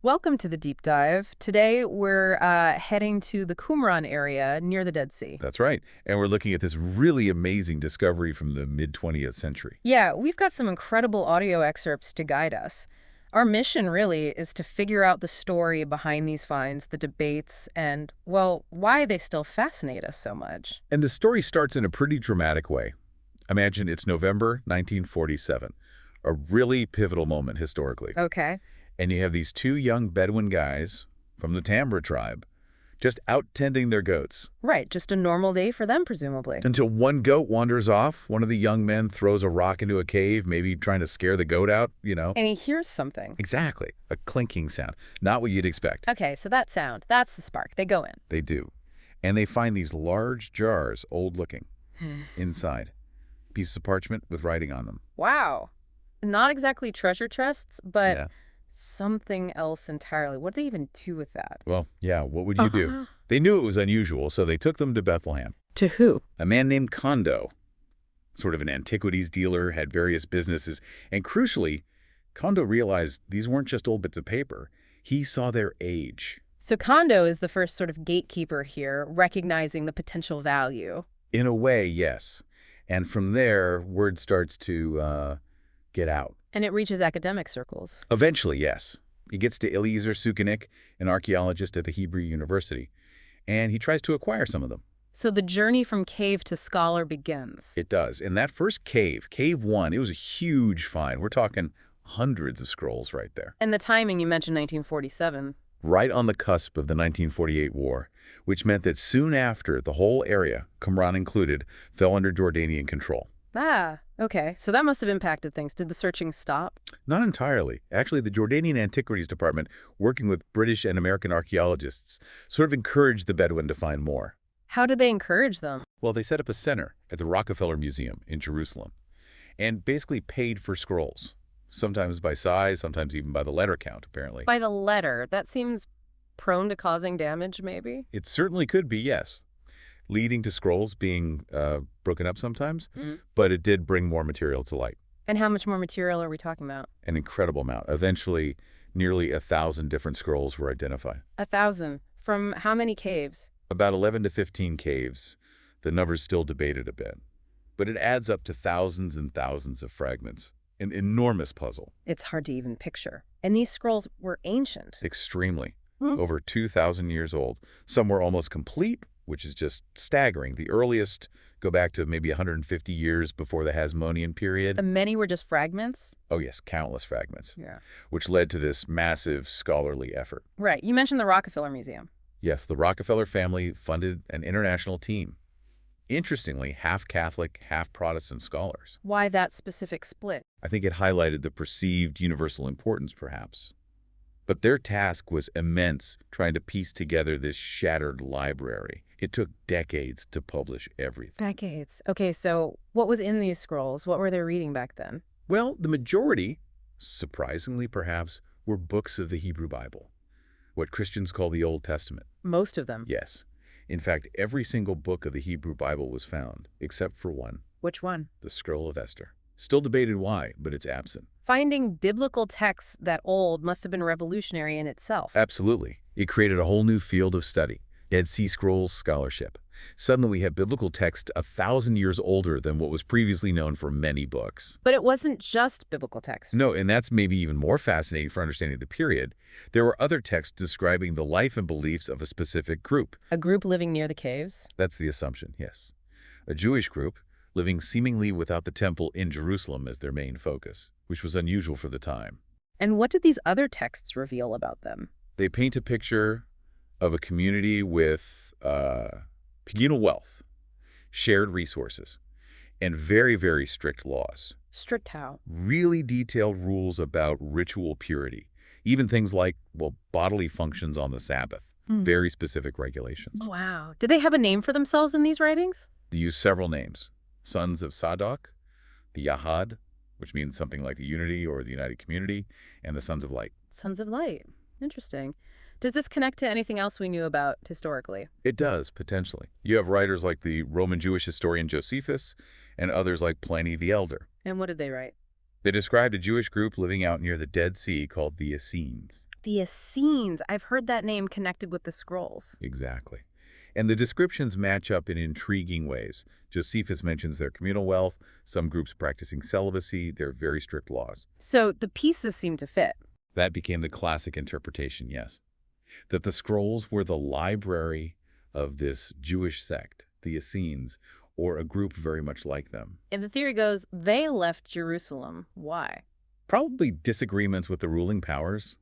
Welcome to the deep dive. Today we're heading to the Qumran area near the Dead Sea. That's right. And we're looking at this really amazing discovery from the mid-20th century. Yeah, we've got some incredible audio excerpts to guide us. Our mission really is to figure out the story behind these finds, the debates, and, well, why they still fascinate us so much. And the story starts in a pretty dramatic way. Imagine it's November 1947, a really pivotal moment historically. Okay. And you have these two young Bedouin guys from the Tambra tribe just out tending their goats. Right, just a normal day for them, presumably. Until one goat wanders off, one of the young men throws a rock into a cave, maybe trying to scare the goat out, And he hears something. Exactly. A clinking sound. Not what you'd expect. Okay, so that sound, that's the spark. They go in. They do. And they find these large jars, old-looking, inside. Pieces of parchment with writing on them. Wow. Not exactly treasure chests, but Yeah. something else entirely. What do they even do with that? Well, yeah, what would you do? They knew it was unusual, so they took them to Bethlehem. To who? A man named Kondo, sort of an antiquities dealer, had various businesses, and crucially, Kondo realized these weren't just old bits of paper. He saw their age. So Kondo is the first sort of gatekeeper here, recognizing the potential value. In a way, yes. And from there, word starts to get out. And it reaches academic circles. Eventually, yes. He gets to Eliezer Sukenik, an archaeologist at the Hebrew University, and he tries to acquire some of them. So the journey from cave to scholar begins. It does. And that first cave, Cave 1, it was a huge find. We're talking hundreds of scrolls right there. And the timing, you mentioned 1947. Right on the cusp of the 1948 war, which meant that soon after, the whole area, Qumran included, fell under Jordanian control. Ah, okay. So that must have impacted things. Did the searching stop? Not entirely. Actually, the Jordanian Antiquities Department, working with British and American archaeologists, sort of encouraged the Bedouin to find more. How did they encourage them? Well, they set up a center at the Rockefeller Museum in Jerusalem and basically paid for scrolls, sometimes by size, sometimes even by the letter count, apparently. By the letter. That seems prone to causing damage, maybe? It certainly could be, yes, leading to scrolls being broken up sometimes, but it did bring more material to light. And how much more material are we talking about? An incredible amount. Eventually, nearly 1,000 different scrolls were identified. 1,000. From how many caves? About 11 to 15 caves. The number's still debated a bit. But it adds up to thousands and thousands of fragments. An enormous puzzle. It's hard to even picture. And these scrolls were ancient. Extremely. Over 2,000 years old. Some were almost complete, which is just staggering. The earliest go back to maybe 150 years before the Hasmonean period. And many were just fragments? Oh yes, countless fragments. Yeah. Which led to this massive scholarly effort. Right. You mentioned the Rockefeller Museum. Yes, the Rockefeller family funded an international team. Interestingly, half Catholic, half Protestant scholars. Why that specific split? I think it highlighted the perceived universal importance, perhaps. But their task was immense, trying to piece together this shattered library. It took decades to publish everything. Decades. Okay, so what was in these scrolls? What were they reading back then? Well, the majority, surprisingly perhaps, were books of the Hebrew Bible, what Christians call the Old Testament. Most of them. Yes. In fact, every single book of the Hebrew Bible was found, except for one. Which one? The Scroll of Esther. Still debated why, but it's absent. Finding biblical texts that old must have been revolutionary in itself. Absolutely. It created a whole new field of study, Dead Sea Scrolls scholarship. Suddenly we have biblical text 1,000 years older than what was previously known for many books. But it wasn't just biblical text. No, and that's maybe even more fascinating for understanding the period. There were other texts describing the life and beliefs of a specific group. A group living near the caves? That's the assumption, yes. A Jewish group living seemingly without the temple in Jerusalem as their main focus, which was unusual for the time. And what did these other texts reveal about them? They paint a picture of a community with communal wealth, shared resources, and very, very strict laws. Strict how? Really detailed rules about ritual purity, even things like, well, bodily functions on the Sabbath. Very specific regulations. Wow. Did they have a name for themselves in these writings? They use several names. Sons of Sadok, the Yahad, which means something like the unity or the united community, and the Sons of Light. Sons of Light. Interesting. Does this connect to anything else we knew about historically? It does, potentially. You have writers like the Roman Jewish historian Josephus and others like Pliny the Elder. And what did they write? They described a Jewish group living out near the Dead Sea called the Essenes. The Essenes. I've heard that name connected with the scrolls. Exactly. And the descriptions match up in intriguing ways. Josephus mentions their communal wealth, some groups practicing celibacy, their very strict laws. So the pieces seem to fit. That became the classic interpretation, yes. That the scrolls were the library of this Jewish sect, the Essenes, or a group very much like them. And the theory goes they left Jerusalem. Why? Probably disagreements with the ruling powers,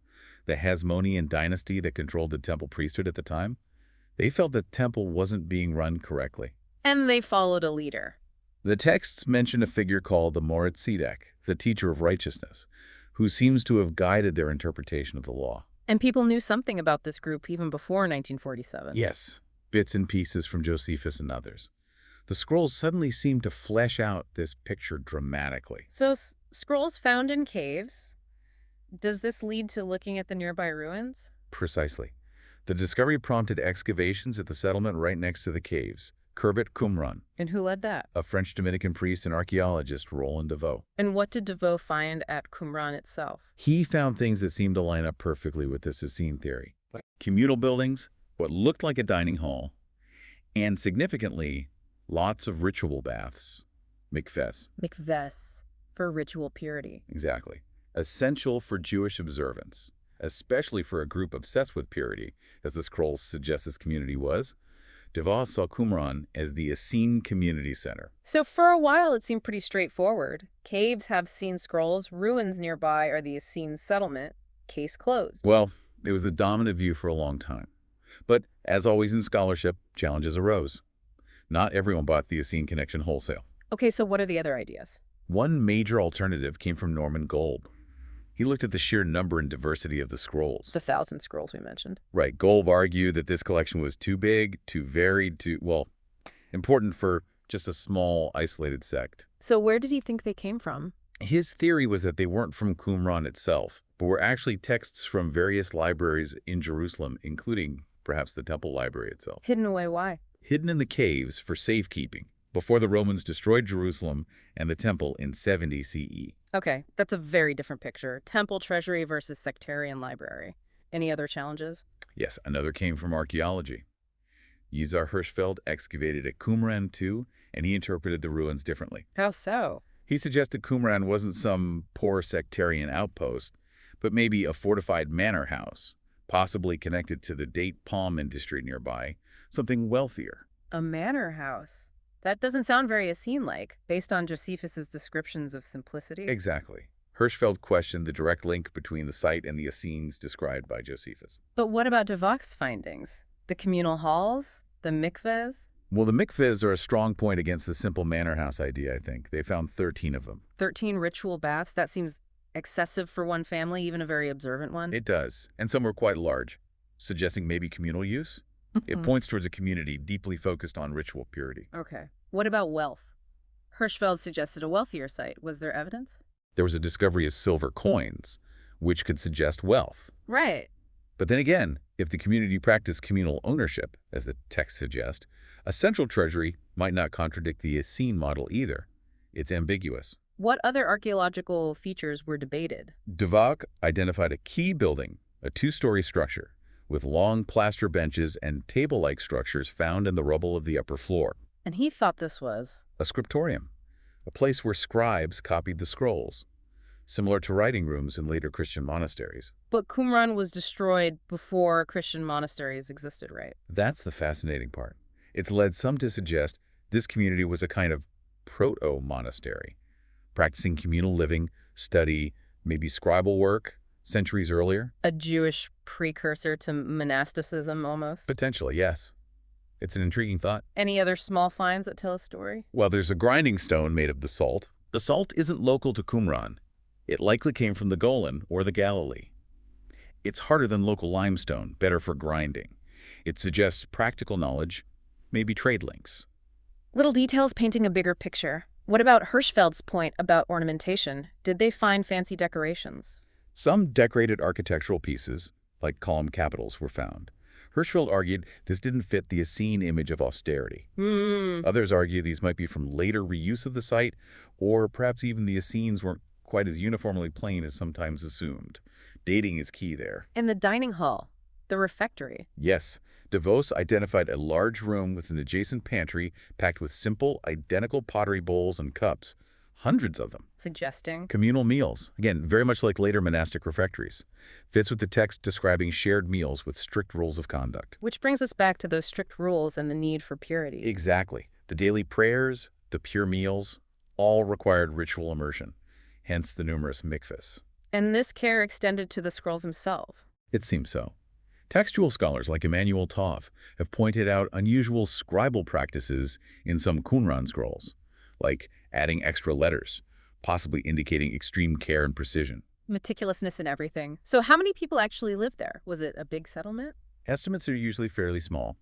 the Hasmonean dynasty that controlled the temple priesthood at the time. They felt the temple wasn't being run correctly. And they followed a leader. The texts mention a figure called the Moritz-Tzedek, the teacher of righteousness, who seems to have guided their interpretation of the law. And people knew something about this group even before 1947. Yes, bits and pieces from Josephus and others. The scrolls suddenly seem to flesh out this picture dramatically. So scrolls found in caves. Does this lead to looking at the nearby ruins? Precisely. The discovery prompted excavations at the settlement right next to the caves, Qumran. And who led that? A French-Dominican priest and archaeologist, Roland Deveau. And what did Deveau find at Qumran itself? He found things that seemed to line up perfectly with this Essene theory. Communal buildings, what looked like a dining hall, and significantly, lots of ritual baths, mikvahs. Mikvahs, for ritual purity. Exactly. Essential for Jewish observance, especially for a group obsessed with purity, as the scrolls suggest this community was. Deveau saw Qumran as the Essene community center. So for a while it seemed pretty straightforward. Caves have seen scrolls, ruins nearby are the Essene settlement. Case closed. Well, it was the dominant view for a long time. But as always in scholarship, challenges arose. Not everyone bought the Essene connection wholesale. Okay, so what are the other ideas? One major alternative came from Norman Gold. He looked at the sheer number and diversity of the scrolls. The 1,000 scrolls we mentioned. Right. Gold argued that this collection was too big, too varied, well, important for just a small, isolated sect. So where did he think they came from? His theory was that they weren't from Qumran itself, but were actually texts from various libraries in Jerusalem, including perhaps the temple library itself. Hidden away, why? Hidden in the caves for safekeeping, before the Romans destroyed Jerusalem and the temple in 70 CE. Okay, that's a very different picture. Temple treasury versus sectarian library. Any other challenges? Yes, another came from archaeology. Yizar Hirschfeld excavated at Qumran too, and he interpreted the ruins differently. How so? He suggested Qumran wasn't some poor sectarian outpost, but maybe a fortified manor house, possibly connected to the date palm industry nearby, something wealthier. A manor house. That doesn't sound very Essene-like, based on Josephus's descriptions of simplicity. Exactly. Hirschfeld questioned the direct link between the site and the Essenes described by Josephus. But what about Devaux's findings? The communal halls? The mikvahs? Well, the mikvahs are a strong point against the simple manor house idea, I think. They found 13 of them. 13 ritual baths? That seems excessive for one family, even a very observant one. It does, and some were quite large, suggesting maybe communal use. It points towards a community deeply focused on ritual purity. Okay. What about wealth? Hirschfeld suggested a wealthier site. Was there evidence? There was a discovery of silver coins, which could suggest wealth. Right. But then again, if the community practiced communal ownership, as the text suggests, a central treasury might not contradict the Essene model either. It's ambiguous. What other archaeological features were debated? Deveau identified a key building, a two-story structure, with long plaster benches and table-like structures found in the rubble of the upper floor. And he thought this was a scriptorium, a place where scribes copied the scrolls, similar to writing rooms in later Christian monasteries. But Qumran was destroyed before Christian monasteries existed, right? That's the fascinating part. It's led some to suggest this community was a kind of proto-monastery, practicing communal living, study, maybe scribal work centuries earlier. A Jewish precursor to monasticism, almost? Potentially, yes. It's an intriguing thought. Any other small finds that tell a story? Well, there's a grinding stone made of basalt. The salt isn't local to Qumran. It likely came from the Golan or the Galilee. It's harder than local limestone, better for grinding. It suggests practical knowledge, maybe trade links. Little details painting a bigger picture. What about Hirschfeld's point about ornamentation? Did they find fancy decorations? Some decorated architectural pieces, like column capitals, were found. Hirschfeld argued this didn't fit the Essene image of austerity. Others argue these might be from later reuse of the site, or perhaps even the Essenes weren't quite as uniformly plain as sometimes assumed. Dating is key there. And the dining hall, the refectory. Yes, DeVos identified a large room with an adjacent pantry packed with simple, identical pottery bowls and cups. Hundreds of them. Suggesting. Communal meals. Again, very much like later monastic refectories. Fits with the text describing shared meals with strict rules of conduct. Which brings us back to those strict rules and the need for purity. Exactly. The daily prayers, the pure meals, all required ritual immersion. Hence the numerous mikvahs. And this care extended to the scrolls themselves. It seems so. Textual scholars like Emmanuel Tov have pointed out unusual scribal practices in some Qumran scrolls, like adding extra letters, possibly indicating extreme care and precision. Meticulousness in everything. So how many people actually lived there? Was it a big settlement? Estimates are usually fairly small,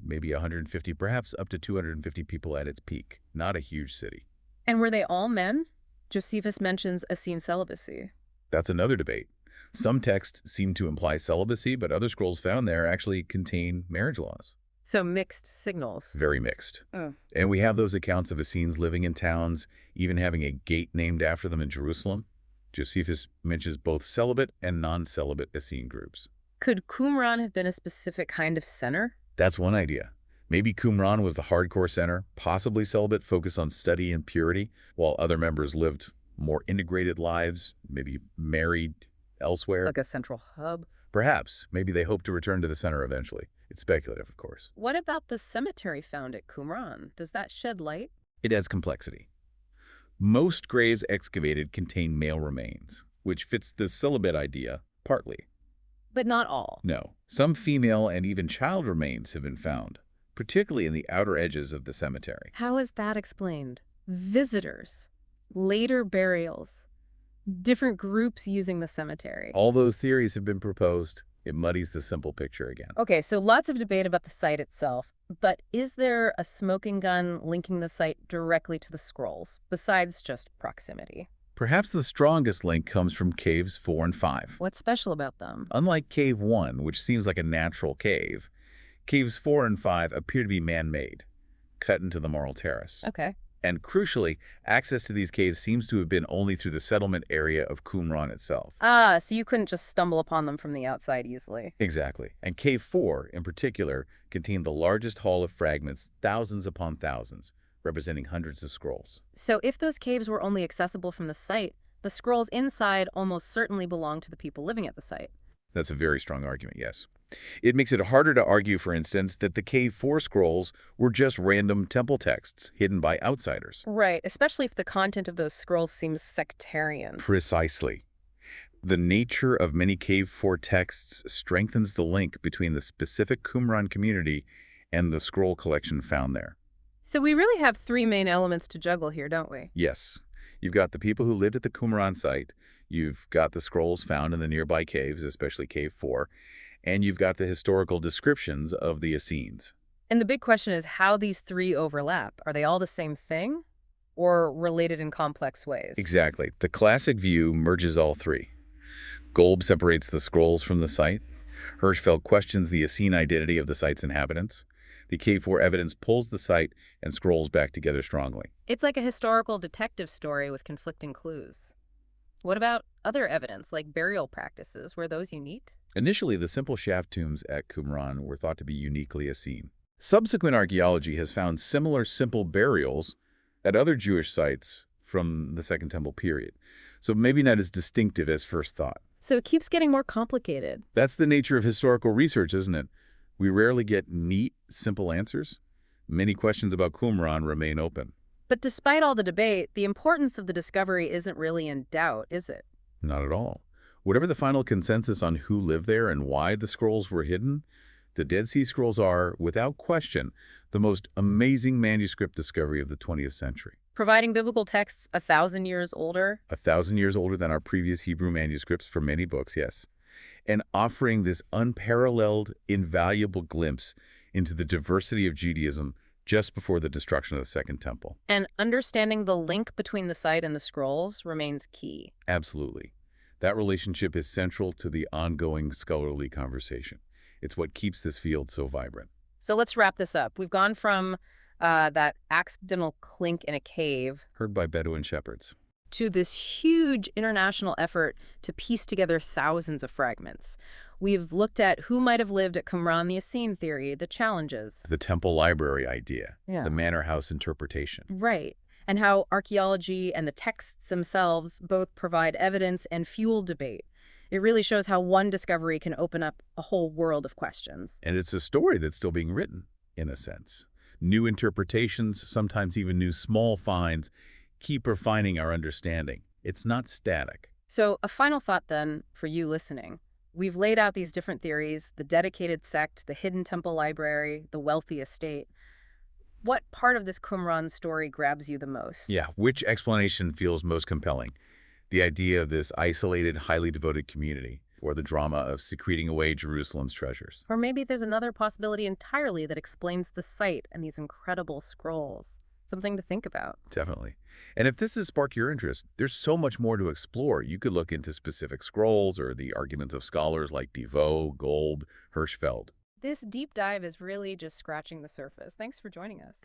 maybe 150, perhaps up to 250 people at its peak. Not a huge city. And were they all men? Josephus mentions Essene celibacy. That's another debate. Some texts seem to imply celibacy, but other scrolls found there actually contain marriage laws. So mixed signals. Very mixed. Oh. And we have those accounts of Essenes living in towns, even having a gate named after them in Jerusalem. Josephus mentions both celibate and non-celibate Essene groups. Could Qumran have been a specific kind of center? That's one idea. Maybe Qumran was the hardcore center, possibly celibate, focused on study and purity, while other members lived more integrated lives, maybe married elsewhere. Like a central hub? Perhaps. Maybe they hope to return to the center eventually. It's speculative, of course. What about the cemetery found at Qumran? Does that shed light? It adds complexity. Most graves excavated contain male remains, which fits the celibate idea, partly. But not all. No. Some female and even child remains have been found, particularly in the outer edges of the cemetery. How is that explained? Visitors, later burials, different groups using the cemetery. All those theories have been proposed. It muddies the simple picture again. Okay, so lots of debate about the site itself, but is there a smoking gun linking the site directly to the scrolls, besides just proximity? Perhaps the strongest link comes from caves 4 and 5. What's special about them? Unlike cave 1, which seems like a natural cave, caves 4 and 5 appear to be man-made, cut into the marl terrace. Okay. And crucially, access to these caves seems to have been only through the settlement area of Qumran itself. Ah, so you couldn't just stumble upon them from the outside easily. Exactly. And Cave 4, in particular, contained the largest haul of fragments, thousands upon thousands, representing hundreds of scrolls. So if those caves were only accessible from the site, the scrolls inside almost certainly belonged to the people living at the site. That's a very strong argument, yes. It makes it harder to argue, for instance, that the Cave 4 scrolls were just random temple texts hidden by outsiders. Right, especially if the content of those scrolls seems sectarian. Precisely. The nature of many Cave 4 texts strengthens the link between the specific Qumran community and the scroll collection found there. So we really have three main elements to juggle here, don't we? Yes. You've got the people who lived at the Qumran site, you've got the scrolls found in the nearby caves, especially Cave 4, and you've got the historical descriptions of the Essenes. And the big question is how these three overlap. Are they all the same thing or related in complex ways? Exactly. The classic view merges all three. Golb separates the scrolls from the site. Hirschfeld questions the Essene identity of the site's inhabitants. The Cave 4 evidence pulls the site and scrolls back together strongly. It's like a historical detective story with conflicting clues. What about other evidence, like burial practices? Were those unique? Initially, the simple shaft tombs at Qumran were thought to be uniquely Essene. Subsequent archaeology has found similar simple burials at other Jewish sites from the Second Temple period, so maybe not as distinctive as first thought. So it keeps getting more complicated. That's the nature of historical research, isn't it? We rarely get neat, simple answers. Many questions about Qumran remain open. But despite all the debate, the importance of the discovery isn't really in doubt, is it? Not at all. Whatever the final consensus on who lived there and why the scrolls were hidden, the Dead Sea Scrolls are, without question, the most amazing manuscript discovery of the 20th century. Providing biblical texts 1,000 years older? 1,000 years older than our previous Hebrew manuscripts for many books, yes. And offering this unparalleled, invaluable glimpse into the diversity of Judaism just before the destruction of the Second Temple. And understanding the link between the site and the scrolls remains key. Absolutely. That relationship is central to the ongoing scholarly conversation. It's what keeps this field so vibrant. So let's wrap this up. We've gone from that accidental clink in a cave Heard by Bedouin shepherds. to this huge international effort to piece together thousands of fragments. We've looked at who might have lived at Qumran, the Essene theory, the challenges. The temple library idea, Yeah. the manor house interpretation. Right. And how archaeology and the texts themselves both provide evidence and fuel debate. It really shows how one discovery can open up a whole world of questions. And it's a story that's still being written, in a sense. New interpretations, sometimes even new small finds, keep refining our understanding. It's not static. So, a final thought then for you listening. We've laid out these different theories, the dedicated sect, the hidden temple library, the wealthy estate. What part of this Qumran story grabs you the most? Yeah, which explanation feels most compelling? The idea of this isolated, highly devoted community, or the drama of secreting away Jerusalem's treasures? Or maybe there's another possibility entirely that explains the site and these incredible scrolls. Something to think about. Definitely. And if this has sparked your interest, there's so much more to explore. You could look into specific scrolls or the arguments of scholars like DeVoe, Gold, Hirschfeld. This deep dive is really just scratching the surface. Thanks for joining us.